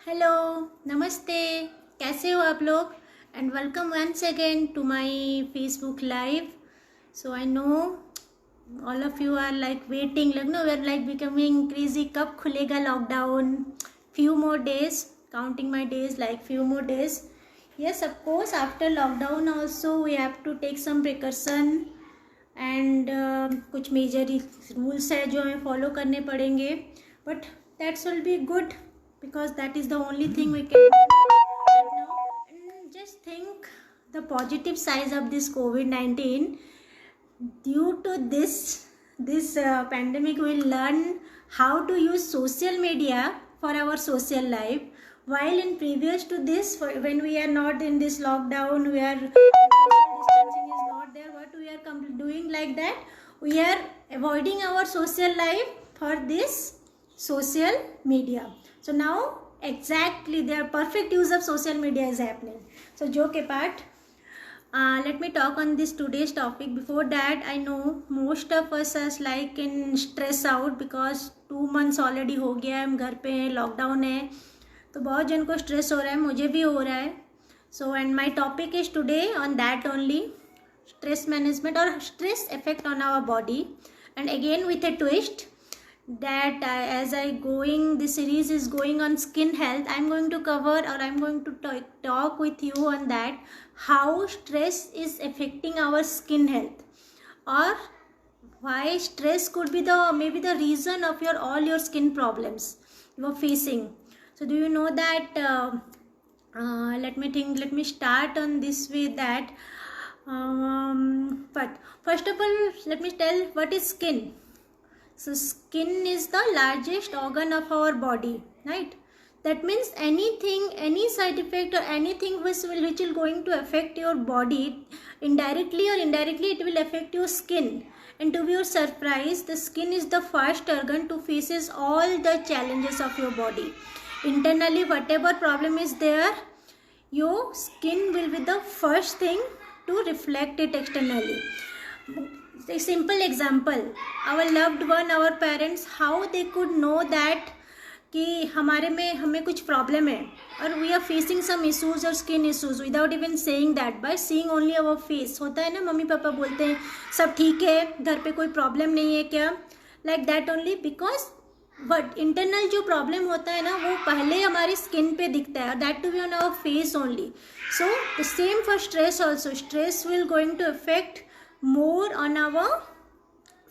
Hello, नमस्ते। कैसे हो आप लोग? And welcome once again to my Facebook live. So I know all of you are like waiting, like know we are like becoming crazy. कब खुलेगा lockdown? Few more days, counting my days, like few more days. Yes, of course, after lockdown also we have to take some precaution and कुछ major rules है जो हमें follow करने पड़ेंगे. But that's will be good because that is the only thing we can do right now. And just think the positive side of this COVID-19. Due to this pandemic, we will learn how to use social media for our social life. While in previous to this, when we are not in this lockdown, we are social distancing is not there. What we are doing like that? We are avoiding our social life for this social media. So now exactly their perfect use of social media is happening. So joke apart, let me talk on this today's topic. Before that, I know most of us are like in stress out because 2 months already हो गया है, हम घर पे हैं, lockdown है, तो बहुत जन को स्ट्रेस हो रहा है, मुझे भी हो रहा है. So and my topic is today on that only, stress management or stress effect on our body. And again with a twist that as I going, this series is going on skin health. I'm going to cover, or I'm going to talk with you on that, how stress is affecting our skin health, or why stress could be the maybe the reason of your all your skin problems you are facing. So do you know that let me start on this way that but first of all, let me tell what is skin. So skin is the largest organ of our body, right? That means anything, any side effect or anything which will going to affect your body indirectly or indirectly, it will affect your skin. And to your surprise, the skin is the first organ to faces all the challenges of your body. Internally, whatever problem is there, your skin will be the first thing to reflect it externally. A simple example, our loved one, our parents, how they could know that कि हमारे में हमें कुछ problem है और we are facing some issues और skin issues without even saying that, by seeing only our face. होता है ना, मम्मी पापा बोलते हैं सब ठीक है, घर पे कोई प्रॉब्लम नहीं है क्या, like that only. Because but internal जो प्रॉब्लम होता है ना, वो पहले हमारी स्किन पे दिखता है, that to be on our face only. So the same for stress also. Stress will going to affect more on our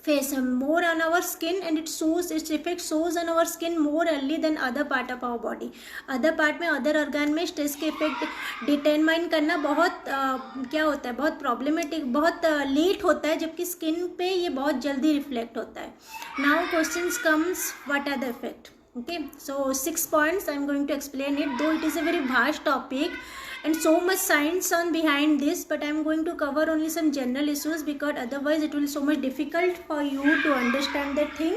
face and more on our skin, and its effect shows on our skin more early than other part of our body. other part में other organ में stress के effect determine करना बहुत क्या होता है, बहुत problematic, बहुत late होता है, जबकि skin पे ये बहुत जल्दी reflect होता है. now questions comes, what are the effect? Okay, so 6 points I'm going to explain it, though it is a very vast topic and so much science on behind this, but I'm going to cover only some general issues because otherwise it will be so much difficult for you to understand that thing.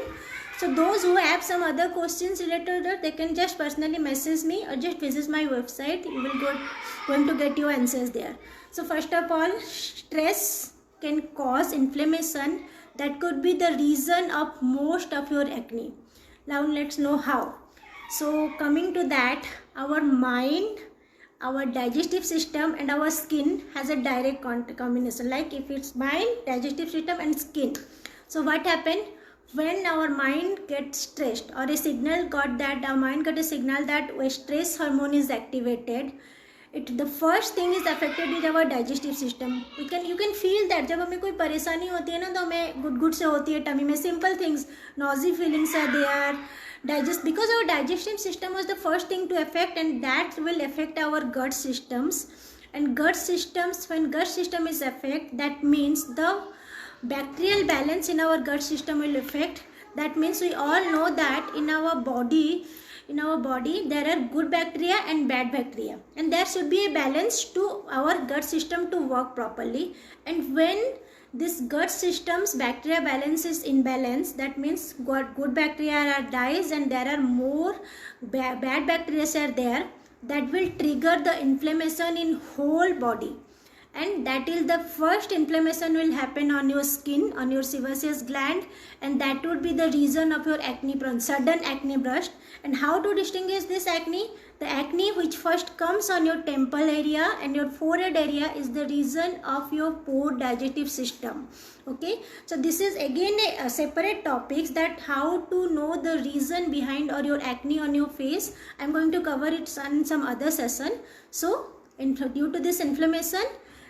So those who have some other questions related to that, they can just personally message me or just visit my website. You will going to get your answers there. So first of all, stress can cause inflammation that could be the reason of most of your acne. Now let's know how. So coming to that, our mind, our digestive system and our skin has a direct combination, like if it's mind, digestive system and skin. So what happened when our mind gets stressed, or a signal got that our mind got a signal that a stress hormone is activated, the first thing is affected is our digestive system. You can feel that जब हमें कोई परेशानी होती है ना, तो हमें good से होती है टमी में, simple things, nausea feelings are there, because our digestive system was the first thing to affect, and that will affect our gut systems. And gut systems, when gut system is affected, that means the bacterial balance in our gut system will affect. That means we all know that in our body there are good bacteria and bad bacteria, and there should be a balance to our gut system to work properly. And when this gut system's bacteria balance is imbalance, that means good bacteria are dies and there are more bad bacteria are there, that will trigger the inflammation in whole body. and that is the first inflammation will happen on your skin, on your sebaceous gland, and that would be the reason of your acne, sudden acne burst. And how to distinguish this acne? The acne which first comes on your temple area and your forehead area is the reason of your poor digestive system. Okay, so this is again a separate topics, that how to know the reason behind or your acne on your face. I'm going to cover it in some other session. So due to this inflammation,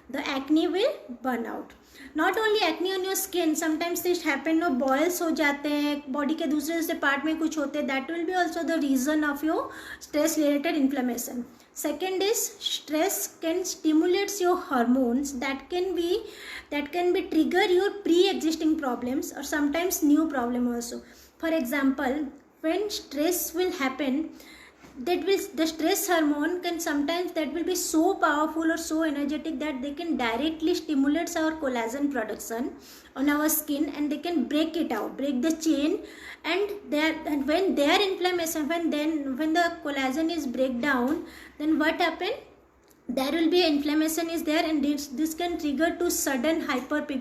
the acne will burn out. Not only acne on your skin, sometimes this happen, no, boils हो जाते हैं body के दूसरे दूसरे part में कुछ होते हैं, that will be also the reason of your stress related inflammation. Second is stress can stimulate your hormones that can be trigger your pre-existing problems or sometimes new problem also. For example, when stress will happen, the stress hormone can sometimes that will be so powerful or so energetic that they can directly stimulate our collagen production on our skin, and they can break it out, break the chain, and when their inflammation, when the collagen is break down, then what happen? There will be inflammation is there, and this can trigger to sudden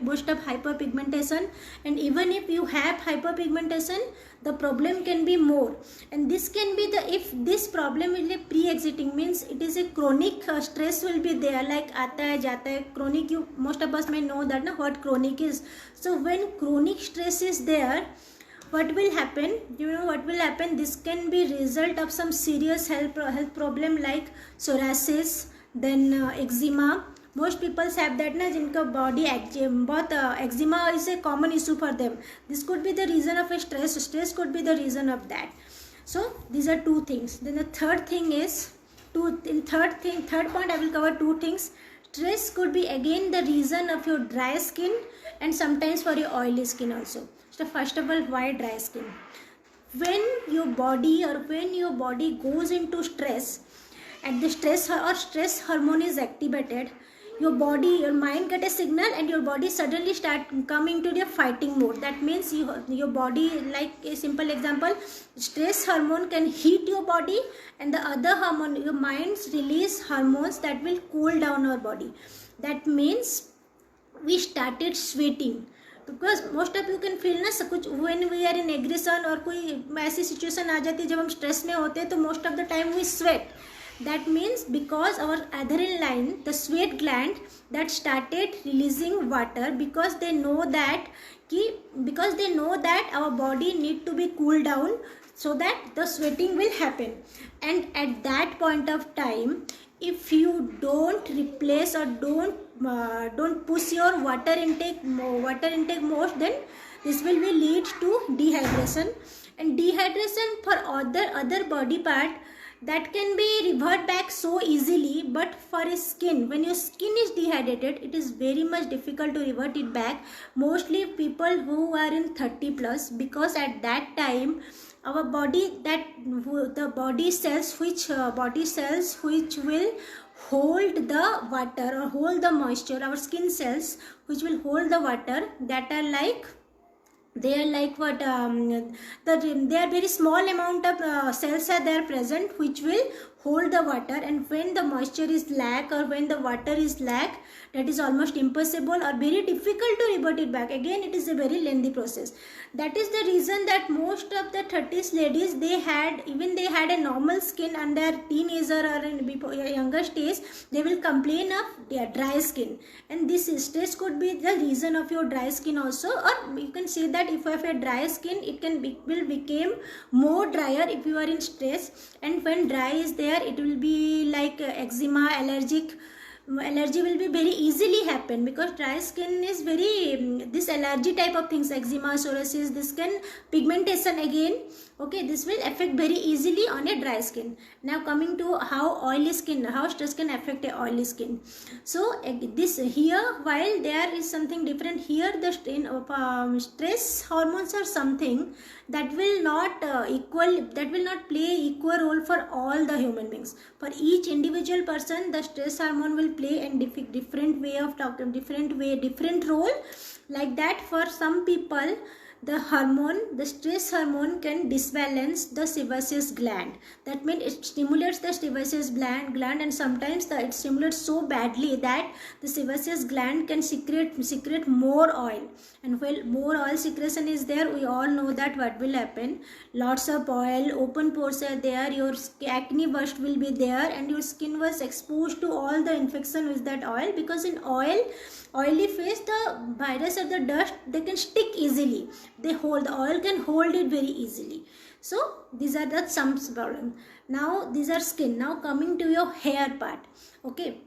burst of hyperpigmentation. And even if you have hyperpigmentation, the problem can be more, and this can be if this problem will be pre-existing, means it is a chronic stress will be there, like aata hai jata hai, chronic, you most of us may know that na, what chronic is. So when chronic stress is there, what will happen? You know what will happen? This can be result of some serious health problem like psoriasis, then eczema. Most people have that na, जिनका body eczema is a common issue for them. This could be the reason of a stress could be the reason of that. So these are two things. Then the third thing is, third point I will cover two things. Stress could be again the reason of your dry skin, and sometimes for your oily skin also. So first of all, why dry skin? When your body goes into stress, and the stress hormone is activated, your mind get a signal, and your body suddenly start coming to the fighting mode. That means your body, like a simple example, stress hormone can heat your body, and the other hormone, your minds release hormones that will cool down our body. That means we started sweating, because most of you can feel ना कुछ when we are in aggression और कोई ऐसी situation आ जाती है जब हम stress में होते हैं, तो most of the time we sweat. That means because our adrenaline, the sweat gland, that started releasing water, because they know that our body need to be cooled down, so that the sweating will happen. And at that point of time, if you don't replace or don't push your water intake more, then this will be lead to dehydration. And dehydration for other body part, that can be revert back so easily, but for a skin, when your skin is dehydrated, it is very much difficult to revert it back. Mostly people who are in 30 plus, because at that time our body, the body cells which will hold the water or hold the moisture, our skin cells which will hold the water, that are like, they are like what they are very small amount of cells are there present which will hold the water, and when the moisture is lack or when the water is lack, that is almost impossible or very difficult to revert it back. Again, it is a very lengthy process. That is the reason that most of the 30s ladies, they had a normal skin under teenager or in younger stage, they will complain of their dry skin, and this stress could be the reason of your dry skin also. Or you can say that if you have a dry skin, will become more drier if you are in stress, and when dry is there, it will be like eczema, allergy will be very easily happen, because dry skin is very this allergy type of things, eczema, psoriasis, this can pigmentation again. Okay, this will affect very easily on a dry skin. Now coming to how stress can affect a oily skin. So this here, while there is something different here, the stress hormones are something that will not play equal role for all the human beings. For each individual person, the stress hormone will play a different way of talking, different role. Like that, for some people, the stress hormone can disbalance the sebaceous gland. That means it stimulates the sebaceous gland, and sometimes it stimulates so badly that the sebaceous gland can secrete more oil. And when more oil secretion is there, we all know that what will happen. Lots of oil, open pores are there, your acne burst will be there, and your skin was exposed to all the infection with that oil, because in oily phase the virus or the dust, they can stick easily. The oil can hold it very easily. So these are the some problem. Now these are skin. Now coming to your hair part. Okay,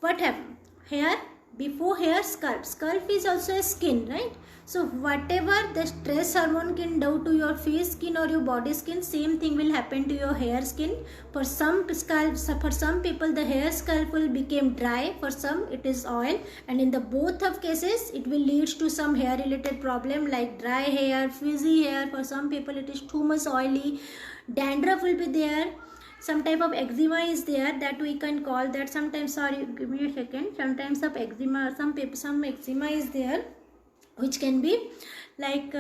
what happened? Hair, before hair, scalp is also a skin, right? So whatever the stress hormone can do to your face skin or your body skin, same thing will happen to your hair skin. For some people the hair scalp will become dry, for some it is oil, and in the both of cases it will lead to some hair related problem like dry hair, frizzy hair. For some people it is too much oily, dandruff will be there, some type of eczema is there, that we can call that sometimes, sorry give me a second, sometimes of eczema, some eczema is there, which can be like